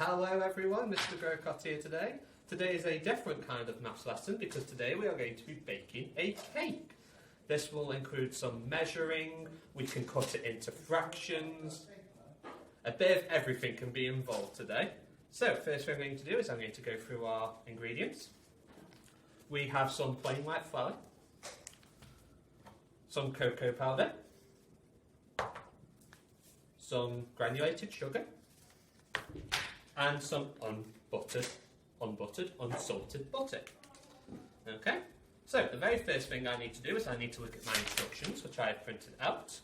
Hello everyone, Mr. Grocott here today. Today is a different kind of maths lesson because today we are going to be baking a cake. This will include some measuring, we can cut it into fractions, a bit of everything can be involved today. So first thing I'm going to do is I'm going to go through our ingredients. We have some plain white flour, some cocoa powder, some granulated sugar, and some unbuttered, unsalted butter. Okay, so the very first thing I need to do is I need to look at my instructions, which I have printed out.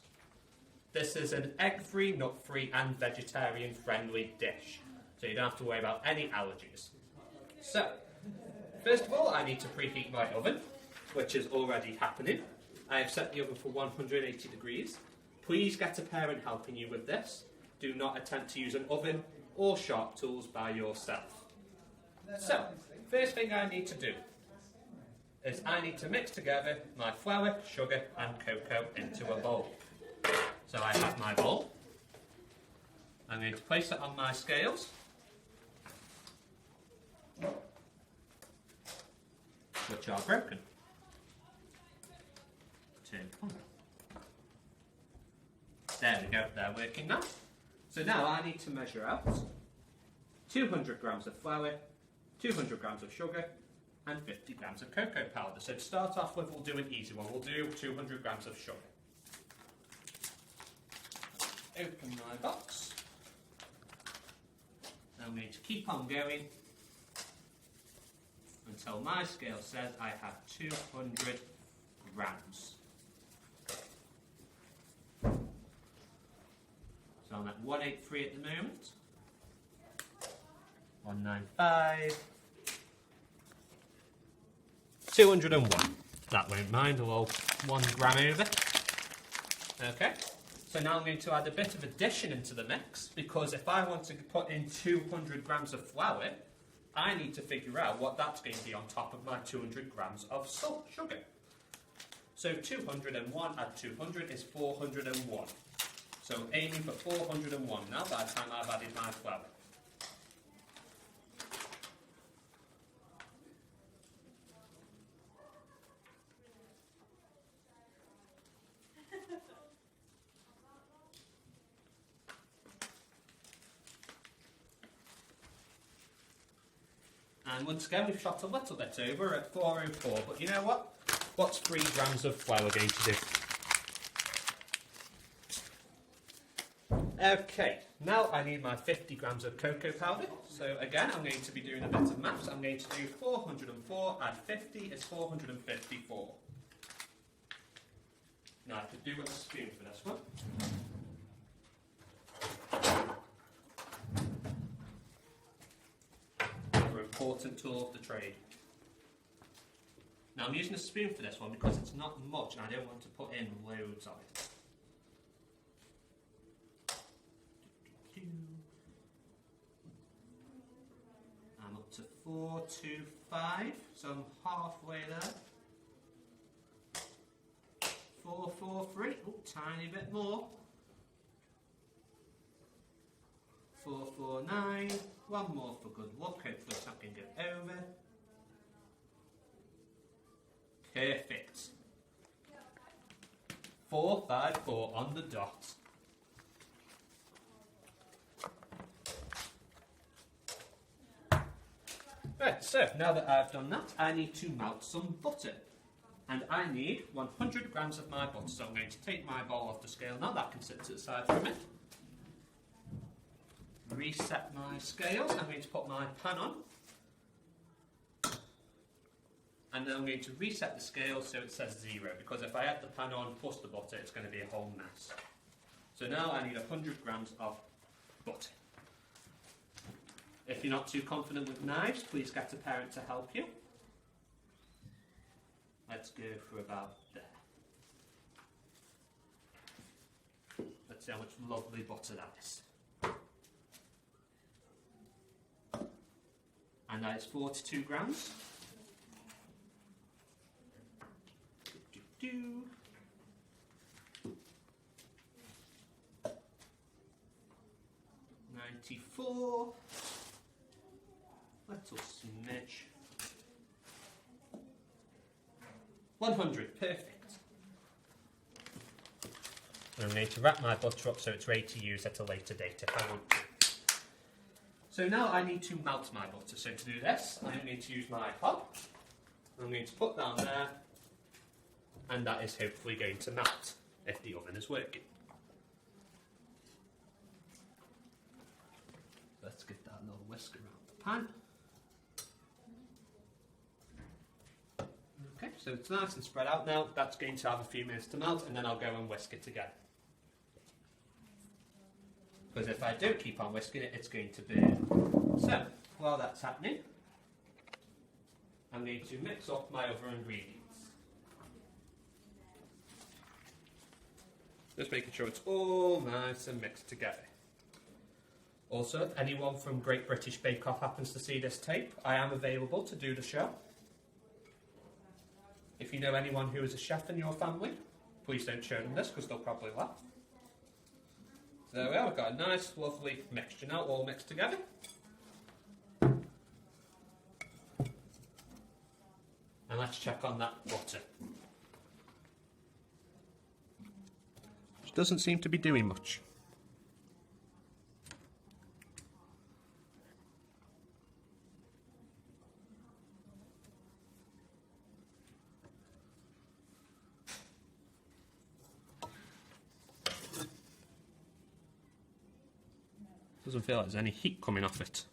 This is an egg-free, nut-free and vegetarian-friendly dish, so you don't have to worry about any allergies. So, first of all, I need to preheat my oven, which is already happening. I have set the oven for 180 degrees. Please get a parent helping you with this. Do not attempt to use an oven or sharp tools by yourself. So, first thing I need to do is I need to mix together my flour, sugar and cocoa into a bowl. So I have my bowl. I'm going to place it on my scales. Which are broken. Turn on. There we go, they're working now. So now I need to measure out 200 grams of flour, 200 grams of sugar, and 50 grams of cocoa powder. So to start off with, we'll do an easy one. We'll do 200 grams of sugar. Open my box. I'm going to keep on going until my scale says I have 200 grams. So I'm at 183 at the moment. 195. 201. That won't mind, although 1 gram over. Okay, so now I'm going to add a bit of addition into the mix, because if I want to put in 200 grams of flour, I need to figure out what that's going to be on top of my 200 grams of sugar. So 201 add 200 is 401. So aiming for 401 now by the time I've added my flour. And once again we've shot a little bit over at 404, but you know what? What's 3 grams of flour going to do? Okay, now I need my 50 grams of cocoa powder. So again, I'm going to be doing a bit of maths. I'm going to do 404 add 50 is 454. Now I could do with a spoon for this one. Another important tool of the trade. Now I'm using a spoon for this one because it's not much and I don't want to put in loads of it. I'm up to 425, so I'm halfway there. 443, oh, tiny bit more. 449, one more for good luck, hopefully I can get over. Perfect. 454 on the dot. Right, so now that I've done that, I need to melt some butter. And I need 100 grams of my butter, so I'm going to take my bowl off the scale now, that can sit to the side for a minute. Reset my scales, I'm going to put my pan on. And then I'm going to reset the scale so it says 0, because if I add the pan on plus the butter, it's going to be a whole mess. So now I need 100 grams of butter. If you're not too confident with knives, please get a parent to help you. Let's go for about there. Let's see how much lovely butter that is. And that is 42 grams. 94. little smidge. 100, perfect. I'm going to wrap my butter up so it's ready to use at a later date if I want to. So now I need to melt my butter. So to do this, I'm going to use my hob. I'm going to put down there, and that is hopefully going to melt if the oven is working. Let's get that little whisk around the pan. Okay, so it's nice and spread out now. That's going to have a few minutes to melt, and then I'll go and whisk it again. Because if I don't keep on whisking it, it's going to burn. So, while that's happening, I'm going to mix up my other ingredients. Just making sure it's all nice and mixed together. Also, if anyone from Great British Bake Off happens to see this tape, I am available to do the show. If you know anyone who is a chef in your family, please don't show them this because they'll probably laugh. So there we are, we've got a nice, lovely mixture now, all mixed together. And let's check on that butter. Which doesn't seem to be doing much. Doesn't feel like there's any heat coming off it.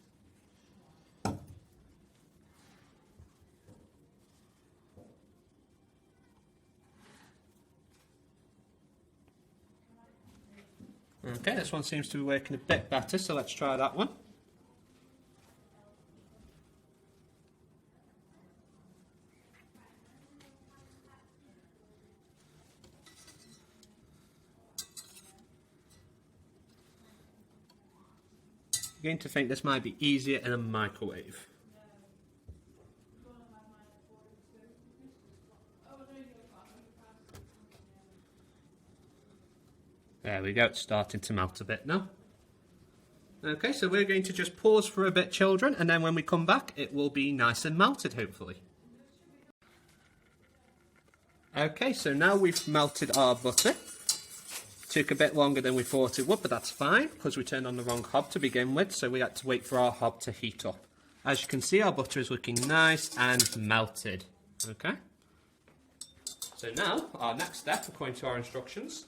Okay, this one seems to be working a bit better, so let's try that one. I'm going to think this might be easier in a microwave. There we go, it's starting to melt a bit now. Okay, so we're going to just pause for a bit, children, and then when we come back, it will be nice and melted, hopefully. Okay, so now we've melted our butter. Took a bit longer than we thought it would, but that's fine, because we turned on the wrong hob to begin with, so we had to wait for our hob to heat up. As you can see, our butter is looking nice and melted. Okay? So now, our next step, according to our instructions,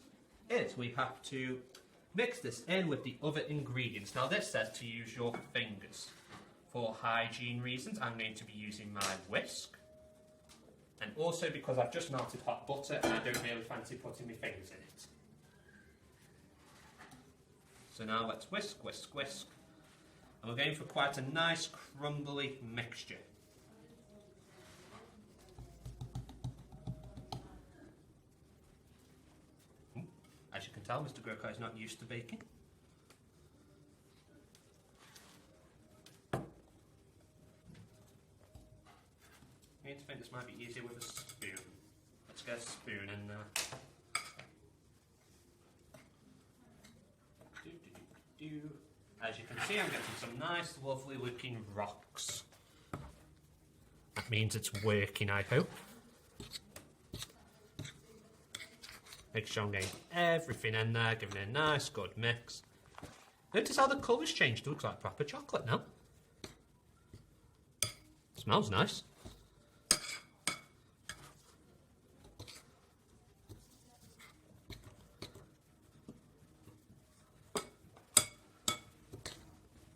is we have to mix this in with the other ingredients. Now this says to use your fingers. For hygiene reasons, I'm going to be using my whisk. And also because I've just melted hot butter and I don't really fancy putting my fingers in it. So now let's whisk, whisk, whisk. And we're going for quite a nice crumbly mixture. As you can tell, Mr. Groko is not used to baking. I'm going to think this might be easier with a spoon. Let's get a spoon in there. As you can see, I'm getting some nice, lovely looking rocks. That means it's working, I hope. Make sure I'm getting everything in there, giving it a nice, good mix. Notice how the colour's changed. It looks like proper chocolate now. Smells nice.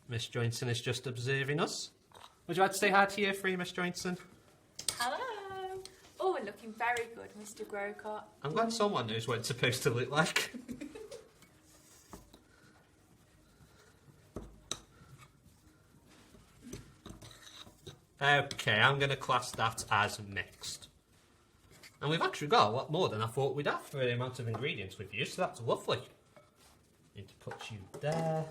Miss Joinson is just observing us. Would you like to say hi to your free, Miss Joinson? Hello. Oh, we're looking very good, Mr. Grocott. I'm glad someone knows what it's supposed to look like. Okay, I'm going to class that as mixed. And we've actually got a lot more than I thought we'd have for the amount of ingredients we've used, so that's lovely. Need to put you there.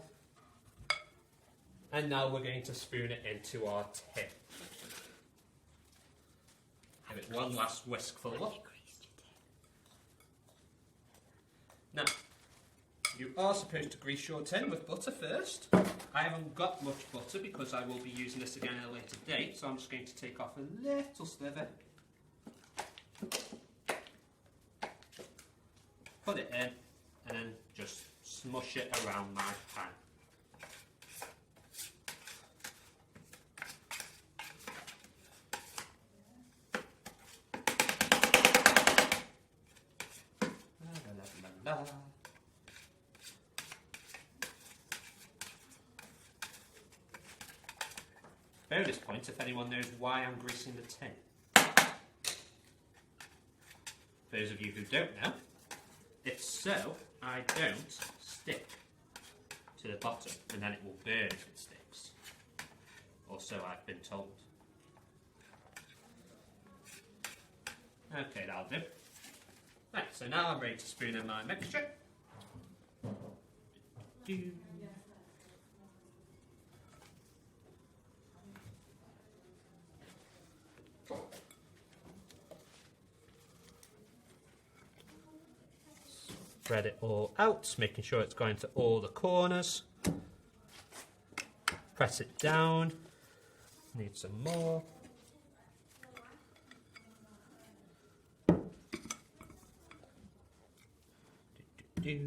And now we're going to spoon it into our tin. Give it one last whiskful up. Now, you are supposed to grease your tin with butter first. I haven't got much butter because I will be using this again at a later date, so I'm just going to take off a little sliver. Put it in, and then just smush it around my pan. La, la, la, la. Bonus point if anyone knows why I'm greasing the tin. For those of you who don't know, it's so I don't stick to the bottom, and then it will burn if it sticks. Or so I've been told. Okay, that'll do. Right, so now I'm ready to spoon in my mixture. Spread it all out, making sure it's going to all the corners. Press it down. Need some more. Do.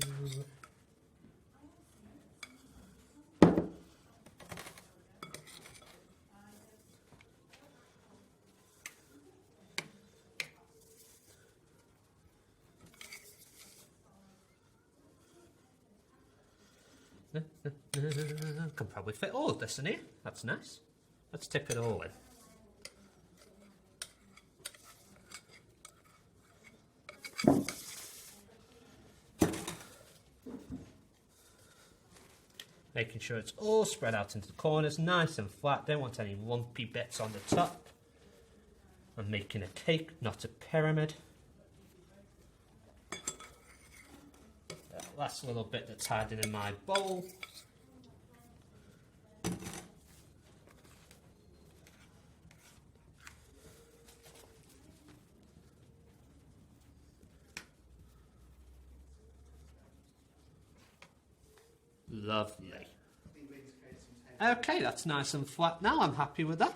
Can probably fit all of this in here. That's nice. Let's tip it all in. Making sure it's all spread out into the corners, nice and flat. Don't want any lumpy bits on the top. I'm making a cake, not a pyramid. That last little bit that's hiding in my bowl. Lovely. Okay, that's nice and flat now. I'm happy with that.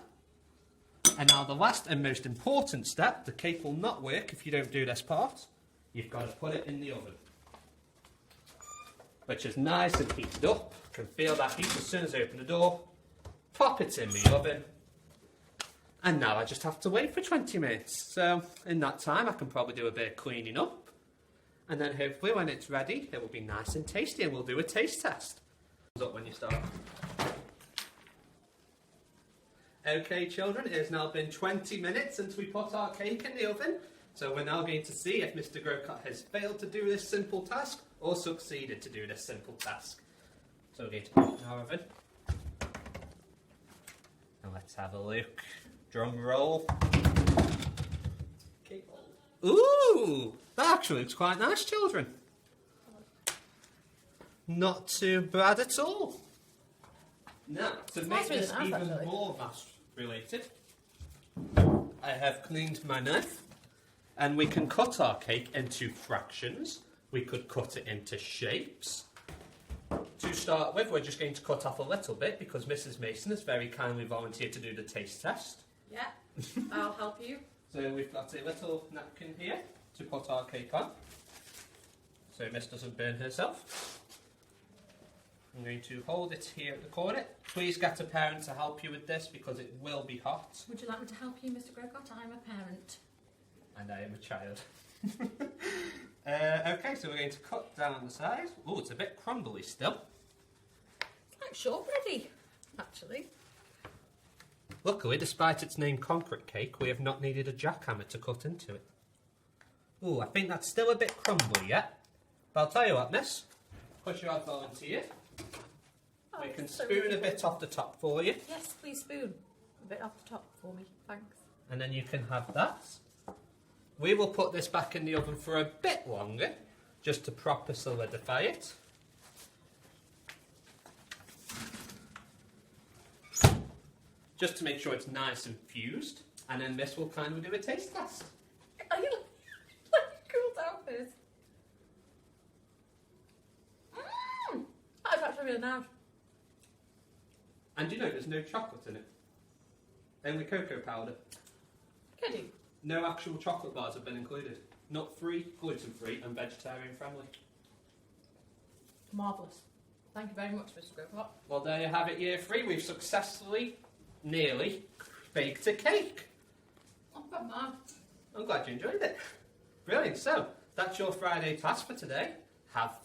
And now the last and most important step, the cake will not work if you don't do this part. You've got to put it in the oven, which is nice and heated up. I can feel that heat as soon as I open the door. Pop it in the oven. And now I just have to wait for 20 minutes. So in that time, I can probably do a bit of cleaning up. And then hopefully when it's ready, it will be nice and tasty and we'll do a taste test. Thumbs up when you start. Okay children, it has now been 20 minutes since we put our cake in the oven. So we're now going to see if Mr. Grocott has failed to do this simple task or succeeded to do this simple task. So we're going to put it in our oven. And let's have a look. Drum roll. Cake. Ooh! That actually looks quite nice, children. Not too bad at all. Now, to make this even more mass related, I have cleaned my knife, and we can cut our cake into fractions. We could cut it into shapes. To start with, we're just going to cut off a little bit because Mrs. Mason has very kindly volunteered to do the taste test. Yeah, I'll help you. So we've got a little napkin here to put our cake on, so Miss doesn't burn herself. I'm going to hold it here at the corner. Please get a parent to help you with this because it will be hot. Would you like me to help you, Mr. Grocott? I'm a parent. And I am a child. Okay, so we're going to cut down the sides. Oh, it's a bit crumbly still. It's like shortbready, actually. Luckily, despite its name concrete cake, we have not needed a jackhammer to cut into it. Oh, I think that's still a bit crumbly yet. But I'll tell you what, miss. Push your volunteer. Oh, We can so spoon really a bit off the top for you. Yes, please spoon. A bit off the top for me, thanks. And then you can have that. We will put this back in the oven for a bit longer, just to proper solidify it. Just to make sure it's nice and fused. And then Miss will kindly do a taste test. Are you let it cool down first? allowed. And do you know there's no chocolate in it? Only cocoa powder. Kidding. No actual chocolate bars have been included. Not free, gluten-free and vegetarian friendly. Marvellous. Thank you very much, Mr. Grocott. Well, there you have it, year 3. We've successfully, nearly, baked a cake. Not bad, man. I'm glad you enjoyed it. Brilliant. So, that's your Friday task for today. Have fun.